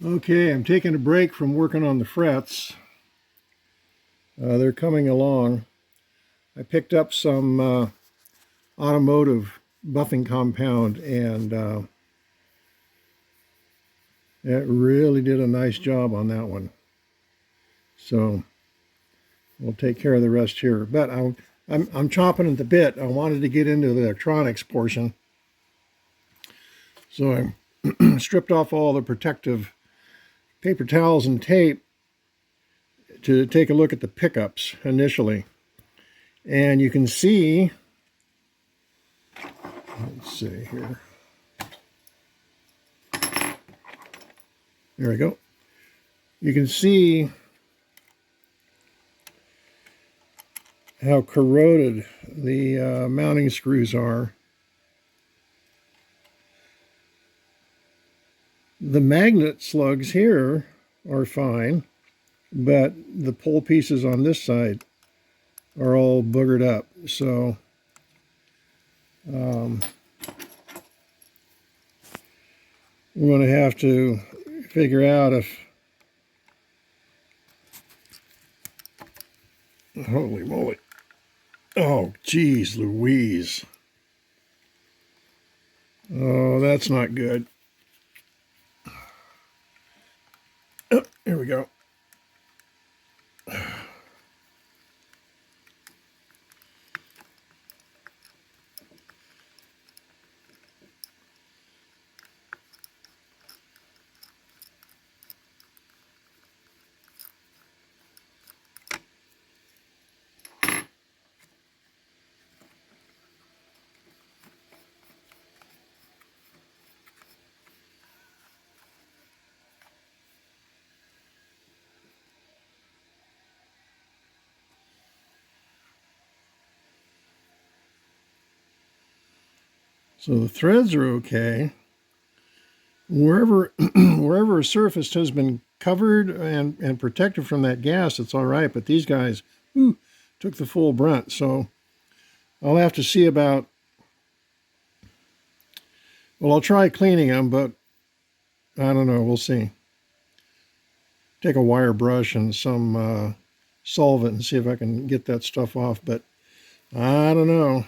Okay, I'm taking a break from working on the frets. They're coming along. I picked up some automotive buffing compound, and it really did a nice job on that one. So we'll take care of the rest here. But I'm chomping at the bit. I wanted to get into the electronics portion. So I stripped off all the protective paper towels and tape to take a look at the pickups initially. And you can see, let's see here. There we go. You can see how corroded the mounting screws are. The magnet slugs here are fine, but the pole pieces on this side are all boogered up. So we're going to have to figure out if, holy moly, oh geez Louise, oh that's not good. Oh, here we go. So the threads are okay. Wherever wherever a surface has been covered and protected from that gas, it's all right. But these guys took the full brunt. So I'll have to see about, well, I'll try cleaning them, but I don't know. We'll see. Take a wire brush and some solvent and see if I can get that stuff off. But I don't know.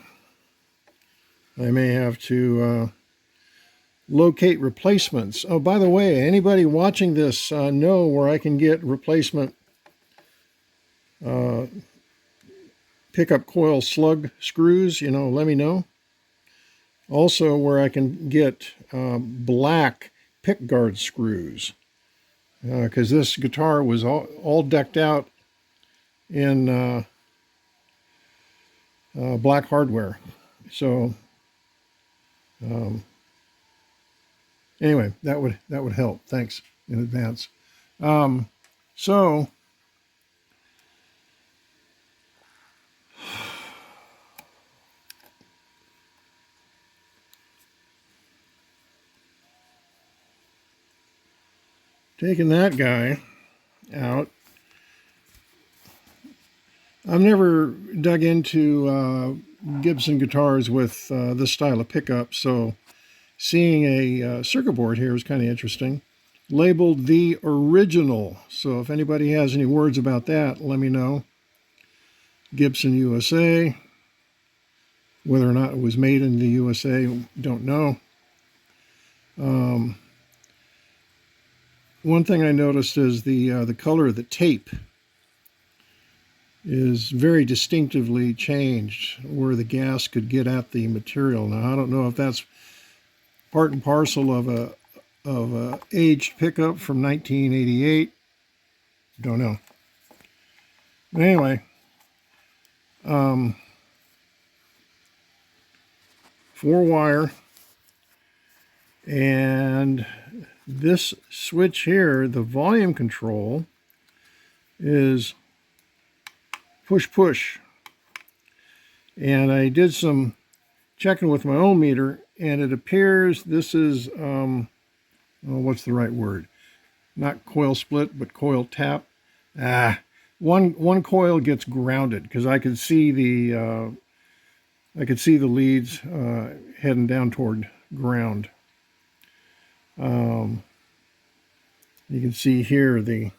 I may have to locate replacements. Oh, by the way, anybody watching this know where I can get replacement pickup coil slug screws? Let me know. Also, where I can get black pick guard screws, because this guitar was all decked out in black hardware. So anyway, that would help. Thanks in advance. So taking that guy out. I've never dug into Gibson guitars with this style of pickup, so seeing a circuit board here is kind of interesting. Labeled the original, so if anybody has any words about that, let me know. Gibson USA. Whether or not it was made in the USA, don't know. One thing I noticed is the color of the tape is very distinctively changed, where the gas could get at the material. Now I don't know if that's part and parcel of a aged pickup from 1988. Don't know. But anyway, 4-wire, and this switch here, the volume control, is push. And I did some checking with my own meter, and it appears this is, what's the right word? Not coil split, but coil tap. One coil gets grounded, because I could see the leads heading down toward ground. You can see here the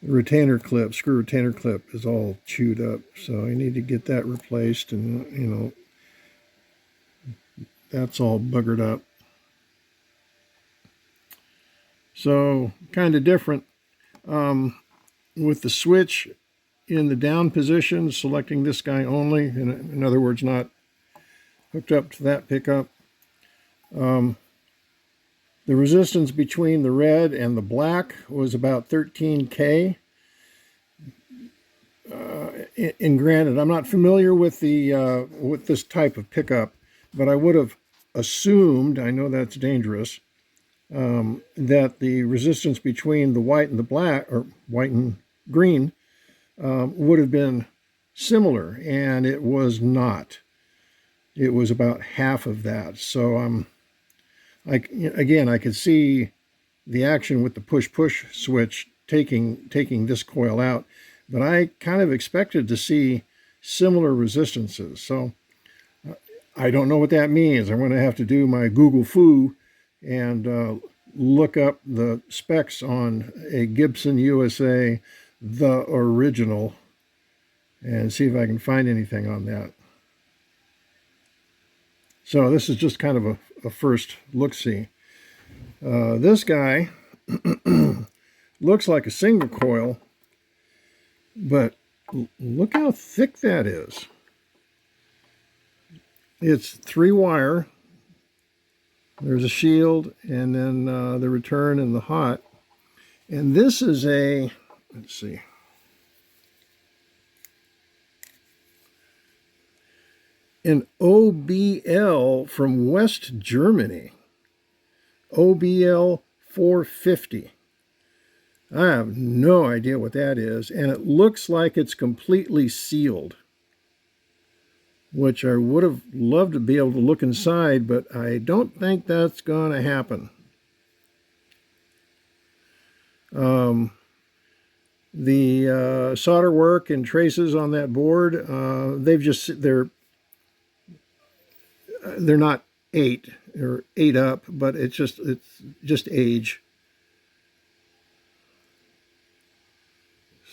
retainer clip, screw retainer clip is all chewed up. So I need to get that replaced, and that's all buggered up. So kind of different. With the switch in the down position, selecting this guy only, in other words, not hooked up to that pickup. The resistance between the red and the black was about 13K. And granted, I'm not familiar with with this type of pickup, but I would have assumed, I know that's dangerous, that the resistance between the white and the black, or white and green, would have been similar, and it was not. It was about half of that. So again, I could see the action with the push-push switch taking this coil out, but I kind of expected to see similar resistances. So I don't know what that means. I'm going to have to do my Google Foo and look up the specs on a Gibson USA, the original, and see if I can find anything on that. So this is just kind of a first look-see. This guy looks like a single coil, but look how thick that is. It's 3-wire. There's a shield, and then the return and the hot. And this is a, let's see, an OBL from West Germany. OBL 450. I have no idea what that is, and it looks like it's completely sealed, which I would have loved to be able to look inside, but I don't think that's going to happen. The solder work and traces on that board, they're not 8 or 8 up, but it's just age.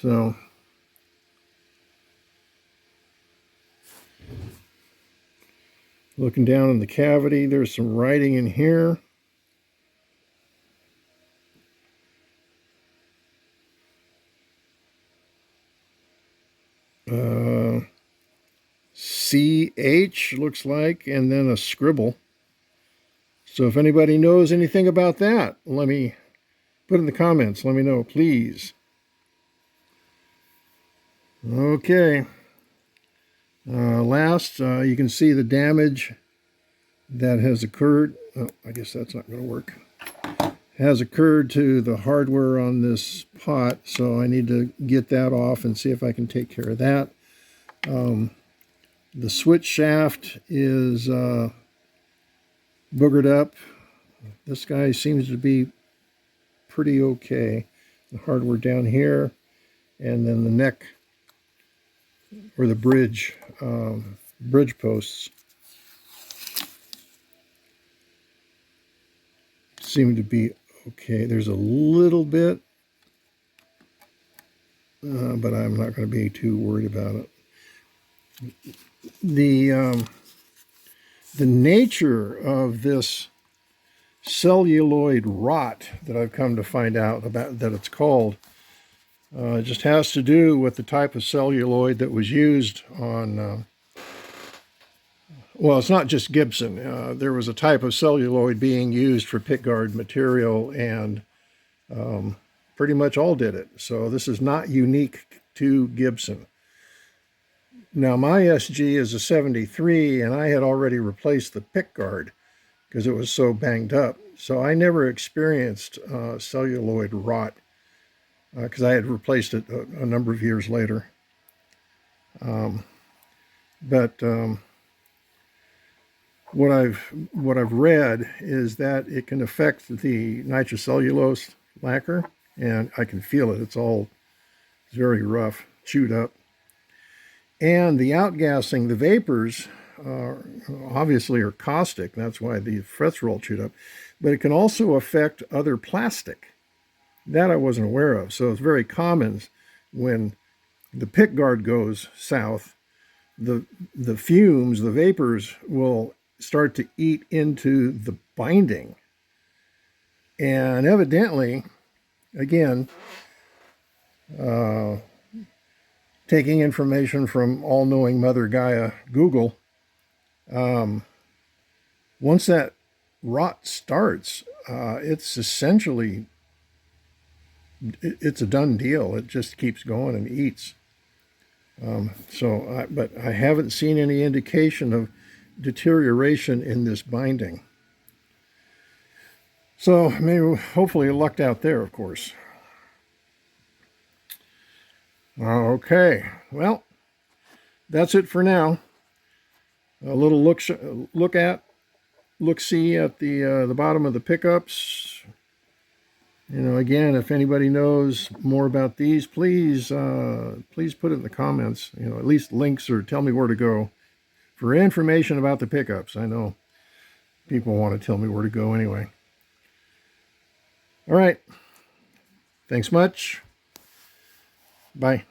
So looking down in the cavity, there's some writing in here. CH looks like, and then a scribble. So if anybody knows anything about that, let me put in the comments. Let me know, please. Okay. Last, you can see the damage that has occurred. Oh, I guess that's not going to work. Has occurred to the hardware on this pot, so I need to get that off and see if I can take care of that. The switch shaft is boogered up. This guy seems to be pretty okay. The hardware down here, and then the neck or the bridge posts seem to be okay. There's a little bit, but I'm not going to be too worried about it. The nature of this celluloid rot that I've come to find out about that it's called just has to do with the type of celluloid that was used on well, it's not just Gibson. There was a type of celluloid being used for pickguard material, and pretty much all did it. So this is not unique to Gibson. Now, my SG is a 73, and I had already replaced the pickguard because it was so banged up. So I never experienced celluloid rot because I had replaced it a number of years later. But what I've read is that it can affect the nitrocellulose lacquer, and I can feel it. It's very rough, chewed up. And the outgassing, the vapors, obviously are caustic. That's why the frets are all chewed up. But it can also affect other plastic. That I wasn't aware of. So it's very common when the pick guard goes south, the fumes, the vapors will start to eat into the binding. And evidently, again, uh, taking information from all-knowing Mother Gaia, Google, once that rot starts, it's essentially, it's a done deal. It just keeps going and eats. But I haven't seen any indication of deterioration in this binding. So maybe, hopefully, lucked out there, of course. Okay, well, that's it for now. A little look see at the bottom of the pickups. You know, again, if anybody knows more about these, please put it in the comments. You know, at least links or tell me where to go for information about the pickups. I know people want to tell me where to go anyway. All right. Thanks much. Bye.